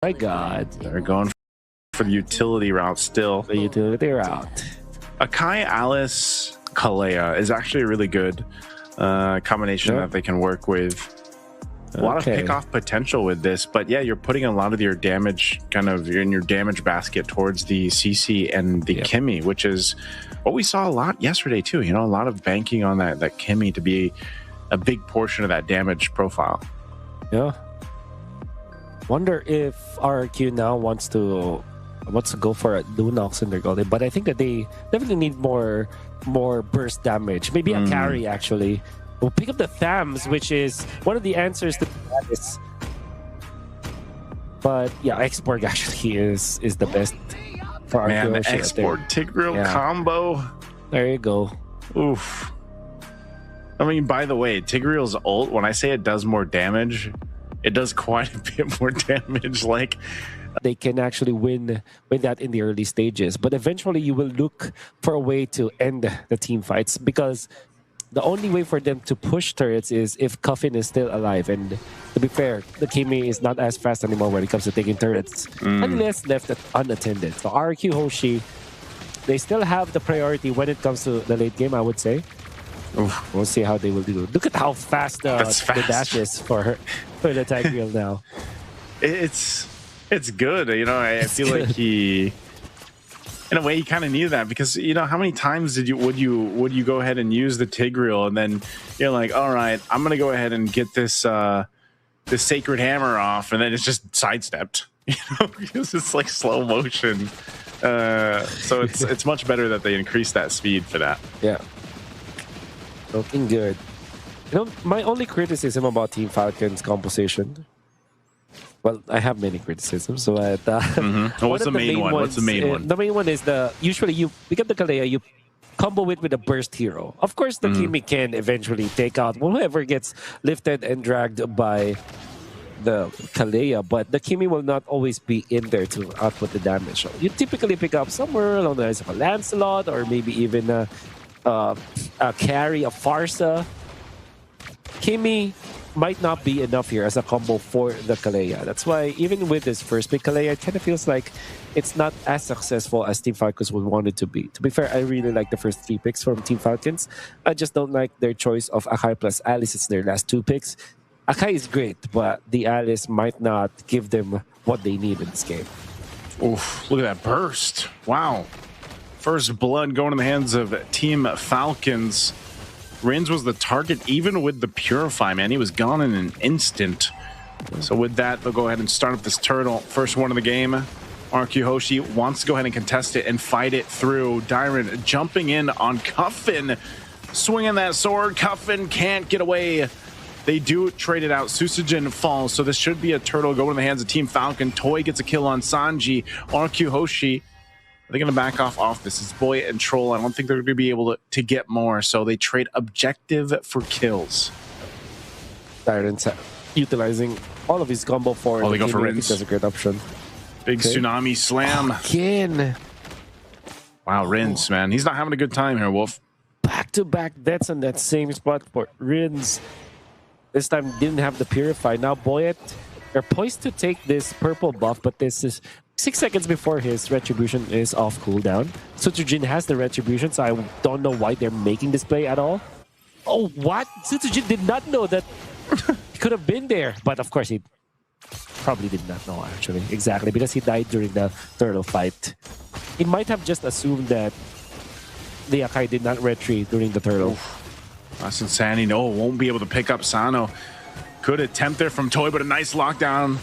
My God. They're going for the utility route still. The utility route. Akai, Alice, Kalea is actually a really good combination that they can work with. A lot of pick-off potential with this, but yeah, you're putting a lot of your damage kind of in your damage basket towards the CC and the Kimmy, which is what we saw a lot yesterday too. You know, a lot of banking on that Kimmy to be a big portion of that damage profile. Yeah. Wonder if RRQ now wants to go for a Dunox in their goal, but I think that they definitely need more burst damage. Maybe a carry actually. We'll pick up the Thams, which is one of the answers to this. But yeah, Exporg actually is the best for RRQ. Man, the Export Tigreal combo. There you go. Oof. I mean, by the way, Tigreal's ult, when I say it does more damage, it does quite a bit more damage. Like, they can actually win that in the early stages, but eventually you will look for a way to end the team fights, because the only way for them to push turrets is if Coffin is still alive. And to be fair, the Kimi is not as fast anymore when it comes to taking turrets, unless left unattended. So RRQ HOSHI, they still have the priority when it comes to the late game, I would say. Oof. We'll see how they will do. Look at how fast the dash is for the Tigreal now. It's good. You know, I feel like he, in a way, he kind of needed that, because you know, how many times would you go ahead and use the Tigreal and then you're like, all right, I'm gonna go ahead and get this this Sacred Hammer off, and then it's just sidestepped, you know, because it's like slow motion. So it's much better that they increase that speed for that. Yeah, looking good. You know, my only criticism about Team Falcon's composition. Well, I have many criticisms. So what's the main one? What's the main one? The main one is usually you pick up the Kalea, you combo it with a burst hero. Of course, the Kimi can eventually take out whoever gets lifted and dragged by the Kalea, but the Kimi will not always be in there to output the damage. So you typically pick up somewhere along the lines of a Lancelot, or maybe even a carry, a Farsa. Kimi might not be enough here as a combo for the Kalea. That's why even with this first pick Kalea, it kind of feels like it's not as successful as Team Falcons would want it to be. To be fair, I really like the first 3 picks from Team Falcons. I just don't like their choice of Akai plus Alice. It's their last 2 picks. Akai is great, but the Alice might not give them what they need in this game. Oof, look at that burst. Wow. First blood going in the hands of Team Falcons. Rins was the target even with the Purify, man. He was gone in an instant. So with that, they'll go ahead and start up this turtle. First one of the game. RRQ HOSHI wants to go ahead and contest it and fight it through. Dyron jumping in on Cuffin. Swinging that sword. Cuffin can't get away. They do trade it out. Susujin falls, so this should be a turtle going in the hands of Team Falcon. Toy gets a kill on Sanji. RRQ HOSHI, they're going to back off this. It's Boy and Troll. I don't think they're going to be able to get more, so they trade objective for kills. Tyrant's utilizing all of his combo for they go for Rins. That's a great option. Big tsunami slam. Again. Wow, Rins, man. He's not having a good time here, Wolf. Back-to-back deaths on that same spot for Rins. This time didn't have the Purify. Now Boyet, they're poised to take this purple buff, but this is 6 seconds before his Retribution is off cooldown. Sutsujin has the Retribution, so I don't know why they're making this play at all. Oh, what? Sutsujin did not know that he could have been there. But of course, he probably did not know, actually. Exactly, because he died during the turtle fight. He might have just assumed that the Akai did not retreat during the turtle. That's insanity. No, won't be able to pick up Sano. Could attempt there from Toy, but a nice lockdown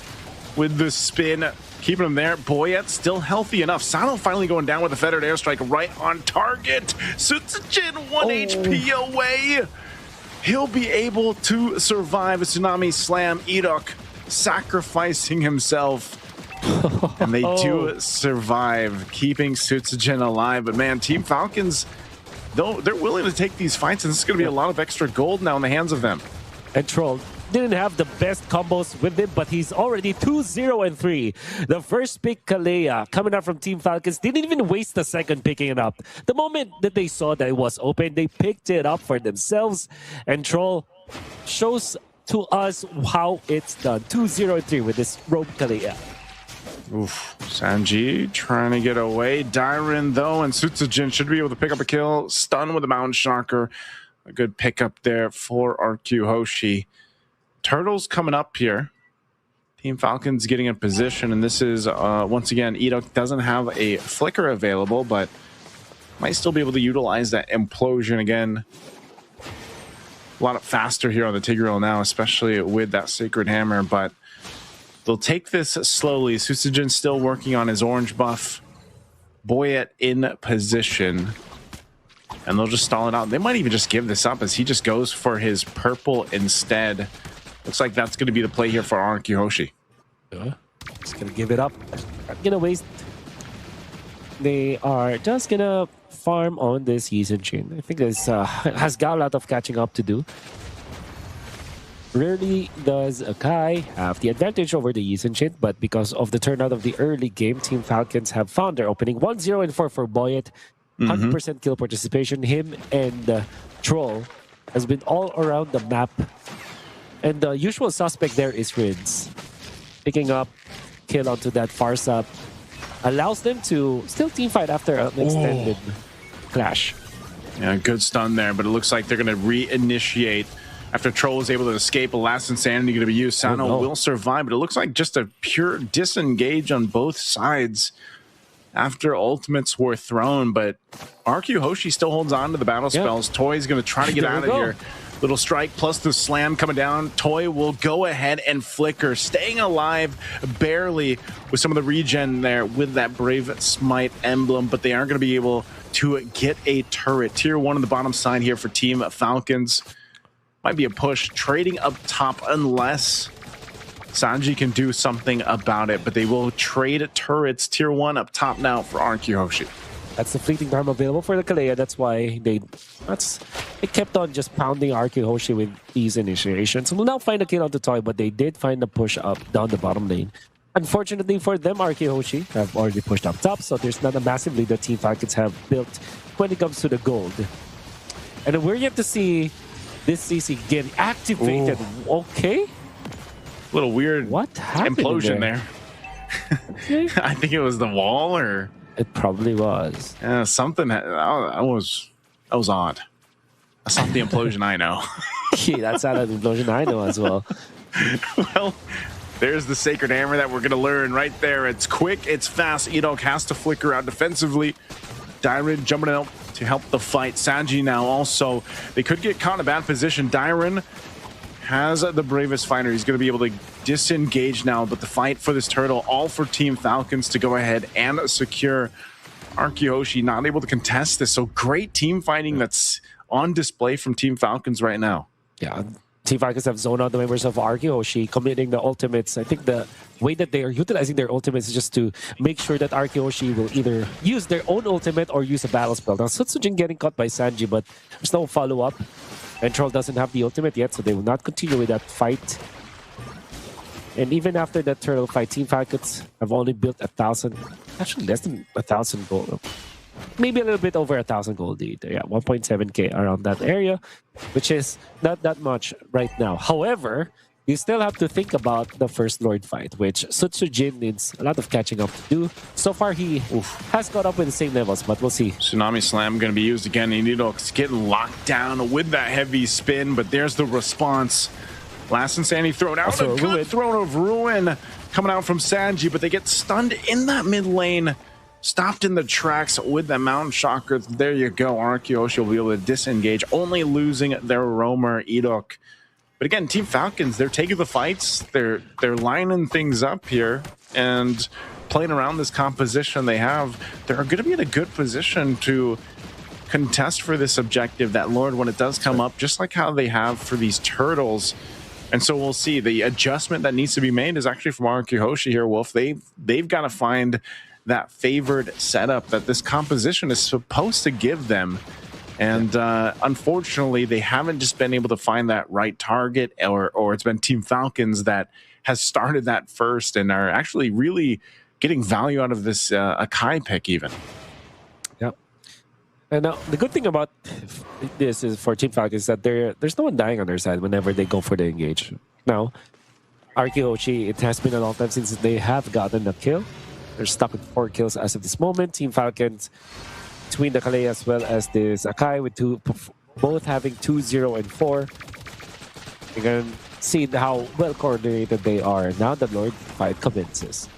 with the spin. Keeping him there. Boyet still healthy enough. Sano finally going down with a Fettered Airstrike right on target. Sutsujin 1 HP away. He'll be able to survive a Tsunami Slam. Irok sacrificing himself. And they do survive, keeping Sutsujin alive. But man, Team Falcons, though, they're willing to take these fights, and this is going to be a lot of extra gold now in the hands of them. And Troll didn't have the best combos with him, but he's already 2-0-3. The first pick, Kalea, coming out from Team Falcons, didn't even waste a second picking it up. The moment that they saw that it was open, they picked it up for themselves. And Troll shows to us how it's done. 2-0-3 with this rogue Kalea. Oof. Sanji trying to get away. Dairon, though, and Sutsujin should be able to pick up a kill. Stun with a Mountain Shocker. A good pickup there for RRQ HOSHI. Turtles coming up here. Team Falcons getting in position, and this is, once again, Edok doesn't have a flicker available, but might still be able to utilize that implosion again. A lot faster here on the Tigreal now, especially with that Sacred Hammer, but they'll take this slowly. Susujin still working on his orange buff. Boyet in position. And they'll just stall it out. They might even just give this up as he just goes for his purple instead. Looks like that's going to be the play here for RRQ HOSHI. Just going to give it up. Not going to waste. They are just going to farm on this Yeezen chain. I think this has got a lot of catching up to do. Rarely does Akai have the advantage over the Yeezen chain, but because of the turnout of the early game, Team Falcons have found their opening. 1-0 and 4 for Boyet. 100% kill participation. Him and Troll has been all around the map. And the usual suspect there is Rids. Picking up kill onto that far sub allows them to still teamfight after an extended clash. Yeah, good stun there, but it looks like they're going to reinitiate after Troll was able to escape. A last insanity going to be used. Sano will survive, but it looks like just a pure disengage on both sides after ultimates were thrown. But RRQ HOSHI still holds on to the battle spells. Toy's going to try to get out of here. Little strike plus the slam coming down. Toy will go ahead and flicker, staying alive barely with some of the regen there with that Brave Smite emblem, but they aren't going to be able to get a turret. Tier 1 on the bottom side here for Team Falcons. Might be a push, trading up top unless Sanji can do something about it, but they will trade turrets. Tier 1 up top now for RRQ HOSHI. That's the fleeting time available for the Kalea. That's why they kept on just pounding RRQ HOSHI with these initiations. We'll now find a kill on the Toy, but they did find a push up down the bottom lane. Unfortunately for them, RRQ HOSHI have already pushed up top, so there's not a massive lead that Team Falcons have built when it comes to the gold. And we're yet to see this CC get activated. Ooh. Okay. Little weird what happened implosion there. Okay. I think it was the wall, or it probably was. Something that was odd. That's not the implosion I know. Yeah, that's not an implosion I know as well. Well, there's the Sacred Hammer that we're going to learn right there. It's quick, it's fast. Edok has to flicker out defensively. Dairon jumping out to help the fight. Sanji now also. They could get caught in a bad position. Dairon has the bravest fighter. He's going to be able to disengage now, but the fight for this turtle, all for Team Falcons to go ahead and secure. RRQ HOSHI not able to contest this. So great team fighting that's on display from Team Falcons right now. Yeah, Team Falcons have zoned out the members of RRQ HOSHI, committing the ultimates. I think the way that they are utilizing their ultimates is just to make sure that RRQ HOSHI will either use their own ultimate or use a battle spell. Now, Sutsujin getting caught by Sanji, but there's no follow-up. And Troll doesn't have the ultimate yet, so they will not continue with that fight. And even after that turtle fight, Team Falcons have only built 1,000, actually less than 1,000 gold. Maybe a little bit over 1,000 gold either. Yeah, 1.7k around that area, which is not that much right now. However, you still have to think about the First Lord fight, which Sutsujin needs a lot of catching up to do. So far, he has caught up with the same levels, but we'll see. Tsunami Slam going to be used again. Edok's getting locked down with that heavy spin, but there's the response. Last Insanity thrown out. A good throw of Ruin coming out from Sanji, but they get stunned in that mid lane. Stopped in the tracks with the Mountain Shocker. There you go. RRQ HOSHI will be able to disengage, only losing their roamer, Edok. But again, Team Falcons, they're taking the fights. They're lining things up here and playing around this composition they have. They're going to be in a good position to contest for this objective, that Lord, when it does come up, just like how they have for these turtles. And so we'll see. The adjustment that needs to be made is actually from RRQ HOSHI here, Wolf. They've got to find that favored setup that this composition is supposed to give them. And unfortunately, they haven't just been able to find that right target, or it's been Team Falcons that has started that first and are actually really getting value out of this Akai pick even. Yep. And now the good thing about this is for Team Falcons is that there's no one dying on their side whenever they go for the engage. Now, RRQ HOSHI, it has been a long time since they have gotten a kill. They're stuck with 4 kills as of this moment. Team Falcons, between the Kalei as well as this Akai, with both having 2-0 and 4. You can see how well coordinated they are. Now the Lord fight commences.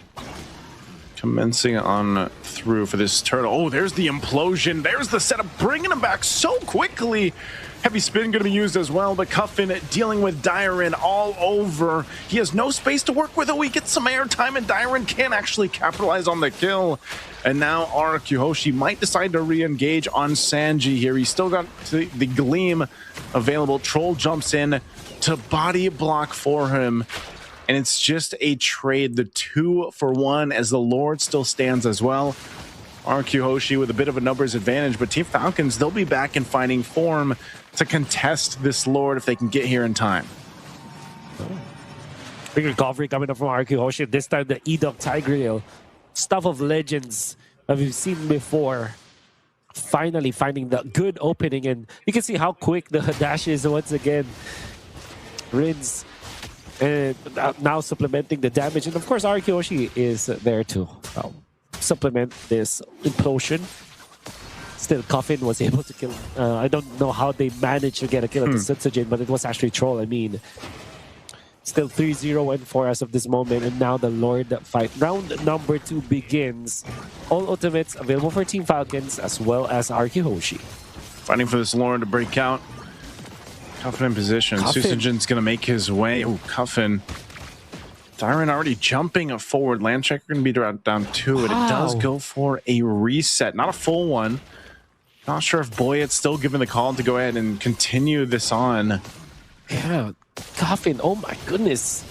Commencing on through for this turtle. Oh, there's the implosion. There's the setup, bringing him back so quickly. Heavy spin going to be used as well, but Cuffin dealing with Dyron all over. He has no space to work with. Oh, he gets some airtime, and Dyron can't actually capitalize on the kill. And now RRQ HOSHI might decide to re-engage on Sanji here. He's still got the Gleam available. Troll jumps in to body block for him. And it's just a trade, the 2-for-1, as the Lord still stands as well. RRQ HOSHI with a bit of a numbers advantage, but Team Falcons, they'll be back in fighting form to contest this Lord if they can get here in time. Big recovery coming up from RRQ HOSHI. This time the Edok Tigreal, stuff of legends that we've seen before. Finally finding the good opening, and you can see how quick the dash is once again. Rins and now supplementing the damage, and of course RRQ HOSHI is there to supplement this implosion. Still, Coffin was able to kill. I don't know how they managed to get a kill at the Setsujin, but it was actually Troll. I mean, still 3-0 and 4 as of this moment, and now the Lord fight. Round number 2 begins. All ultimates available for Team Falcons as well as RRQ HOSHI. Fighting for this Lord to break out. Cuffin in position. Susujin's going to make his way. Oh, Cuffin. Dyron already jumping forward. Landchecker going to be down 2, and it does go for a reset. Not a full one. Not sure if Boyet's still giving the call to go ahead and continue this on. Yeah, Coffin, oh my goodness.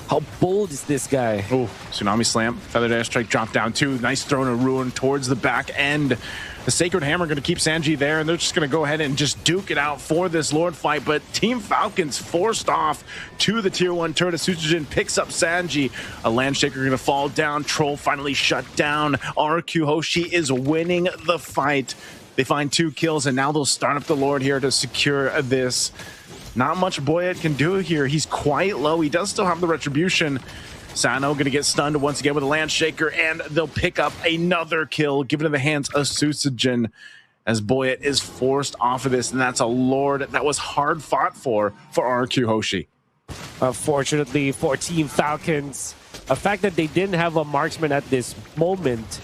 How bold is this guy? Oh, Tsunami Slam. Feathered Airstrike drop down 2. Nice throw and ruin towards the back end. The Sacred Hammer going to keep Sanji there, and they're just going to go ahead and just duke it out for this Lord fight. But Team Falcons forced off to the Tier 1 turret. Susujin picks up Sanji. A Landshaker going to fall down. Troll finally shut down. RRQ HOSHI is winning the fight. They find 2 kills, and now they'll start up the Lord here to secure this. Not much Boyet can do here. He's quite low. He does still have the Retribution. Sano going to get stunned once again with a Landshaker, and they'll pick up another kill, given in the hands of Susujin, as Boyet is forced off of this, and that's a Lord that was hard fought for RRQ HOSHI. Unfortunately for Team Falcons, the fact that they didn't have a marksman at this moment,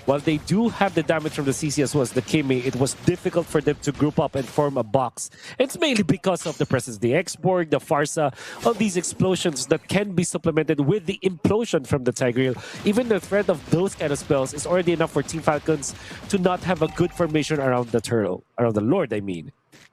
while they do have the damage from the CC as well as the Kimi, it was difficult for them to group up and form a box. It's mainly because of the presence of the X-Borg, the Farsa, all these explosions that can be supplemented with the implosion from the Tigreal. Even the threat of those kind of spells is already enough for Team Falcons to not have a good formation around the turtle, around the Lord, I mean.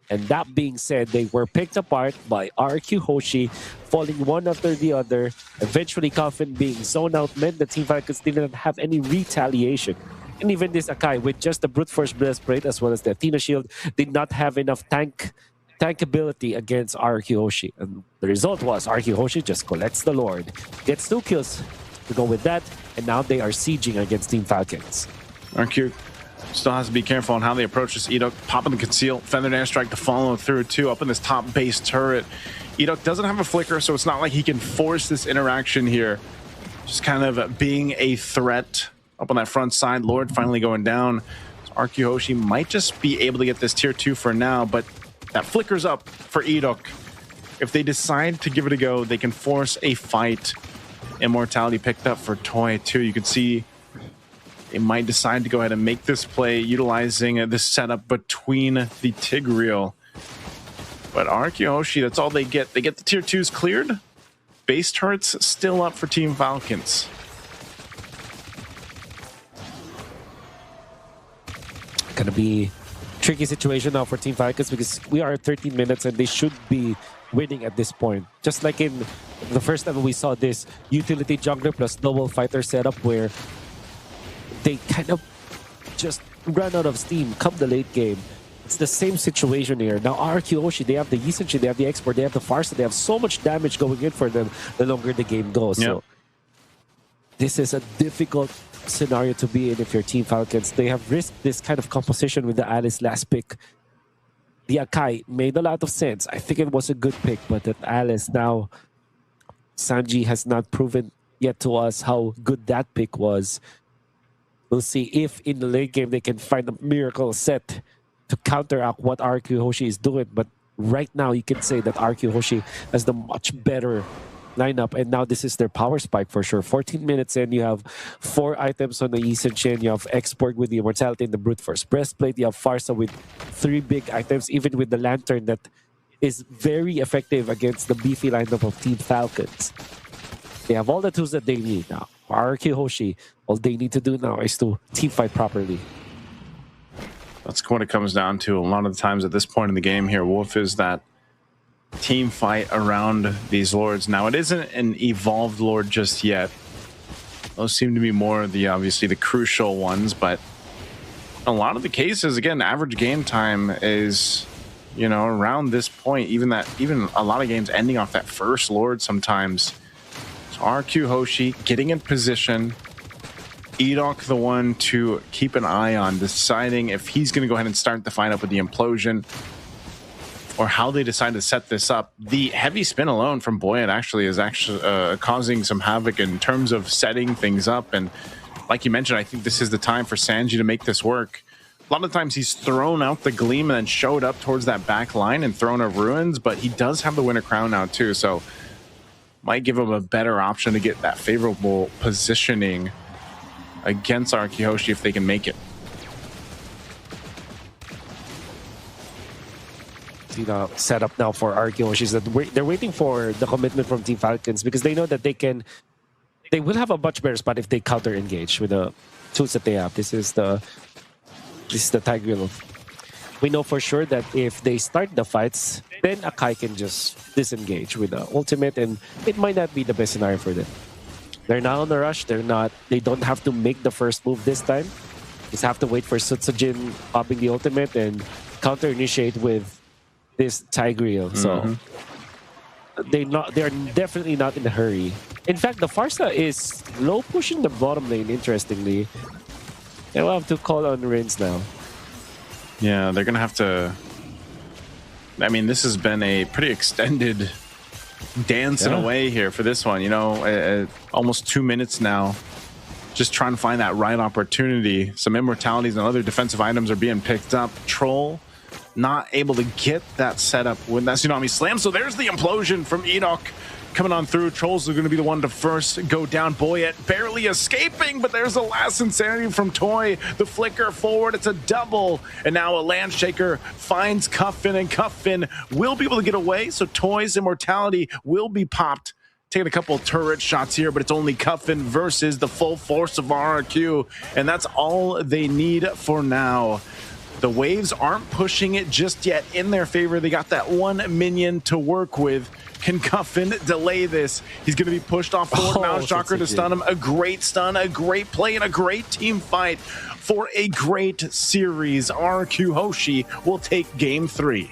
And that being said, they were picked apart by RRQ HOSHI, falling one after the other. Eventually, Coffin being zoned out meant the Team Falcons didn't have any retaliation. And even this Akai, with just the Brute Force Breastplate as well as the Athena Shield, did not have enough tankability against RRQ HOSHI. And the result was RRQ HOSHI just collects the Lord, gets 2 kills to go with that, and now they are sieging against Team Falcons. RRQ still has to be careful on how they approach this Edok. Popping the conceal, Feathered Airstrike to follow through too, up in this top base turret. Edok doesn't have a flicker, so it's not like he can force this interaction here. Just kind of being a threat up on that front side. Lord finally going down. So RRQ HOSHI might just be able to get this tier 2 for now, but that flickers up for Edok. If they decide to give it a go, they can force a fight. Immortality picked up for Toy too. You can see they might decide to go ahead and make this play utilizing this setup between the Tigreal. But RRQ HOSHI, that's all they get. They get the tier 2s cleared. Base turrets still up for Team Falcons. Gonna be a tricky situation now for Team Falcons because we are at 13 minutes and they should be winning at this point. Just like in the first time we saw this utility jungler plus double fighter setup where they kind of just run out of steam come the late game. It's the same situation here. Now RRQ HOSHI, they have the Yisenshi, they have the Export, they have the Farsa, they have so much damage going in for them the longer the game goes. Yep. So this is a difficult scenario to be in if you're Team Falcons. They have risked this kind of composition with the Alice last pick. The Akai made a lot of sense. I think it was a good pick, but that Alice now Sanji has not proven yet to us how good that pick was. We'll see if in the late game they can find a miracle set to counteract what RRQ Hoshi is doing. But right now, you can say that RRQ Hoshi has the much better lineup, and now this is their power spike for sure. 14 minutes in, you have 4 items on the Eastern Chain. You have Export with the Immortality and the Brute Force Breastplate. You have Farsa with 3 big items, even with the Lantern that is very effective against the beefy lineup of Team Falcons. They have all the tools that they need now. For RRQ Hoshi, all they need to do now is to team fight properly. That's what it comes down to a lot of the times at this point in the game here. Wolf is that team fight around these lords. Now, it isn't an evolved lord just yet. Those seem to be more of the, obviously, the crucial ones, but a lot of the cases, again, average game time is, you know, around this point, even a lot of games ending off that first lord sometimes. So RRQ Hoshi getting in position, Edok the one to keep an eye on, deciding if he's going to go ahead and start the fight up with the implosion or how they decide to set this up. The heavy spin alone from Buoyant actually is causing some havoc in terms of setting things up. And like you mentioned, I think this is the time for Sanji to make this work. A lot of times he's thrown out the Gleam and then showed up towards that back line and thrown of Ruins, but he does have the Winter Crown now too, so might give him a better option to get that favorable positioning against RRQ Hoshi if they can make it. You know, set up now for RRQ Hoshi is that they're waiting for the commitment from Team Falcons because they know that they will have a much better spot if they counter engage with the tools that they have. This is the Tigreal. We know for sure that if they start the fights, then Akai can just disengage with the ultimate, and it might not be the best scenario for them. They're not on the rush. They don't have to make the first move this time. Just have to wait for Sutsujin popping the ultimate and counter initiate with this Tigreal. So they're definitely not in a hurry. In fact, the Farsa is low pushing the bottom lane, interestingly. They will have to call on Rins now. Yeah, they're going to have to... I mean, this has been a pretty extended dance in a way here for this one. You know, almost 2 minutes now. Just trying to find that right opportunity. Some immortalities and other defensive items are being picked up. Troll not able to get that setup when that Tsunami Slam. So there's the implosion from Edok coming on through. Trolls are going to be the one to first go down. Buoyant barely escaping, but there's the last insanity from Toy. The flicker forward, it's a double. And now a Landshaker finds Cuffin, and Cuffin will be able to get away. So Toy's immortality will be popped. Taking a couple of turret shots here, but it's only Cuffin versus the full force of RRQ. And that's all they need for now. The waves aren't pushing it just yet in their favor. They got that one minion to work with. Can Cuffin delay this? He's going to be pushed off forward. Mount Chakra to stun him. A great stun, a great play, and a great team fight for a great series. RRQ Hoshi will take game 3.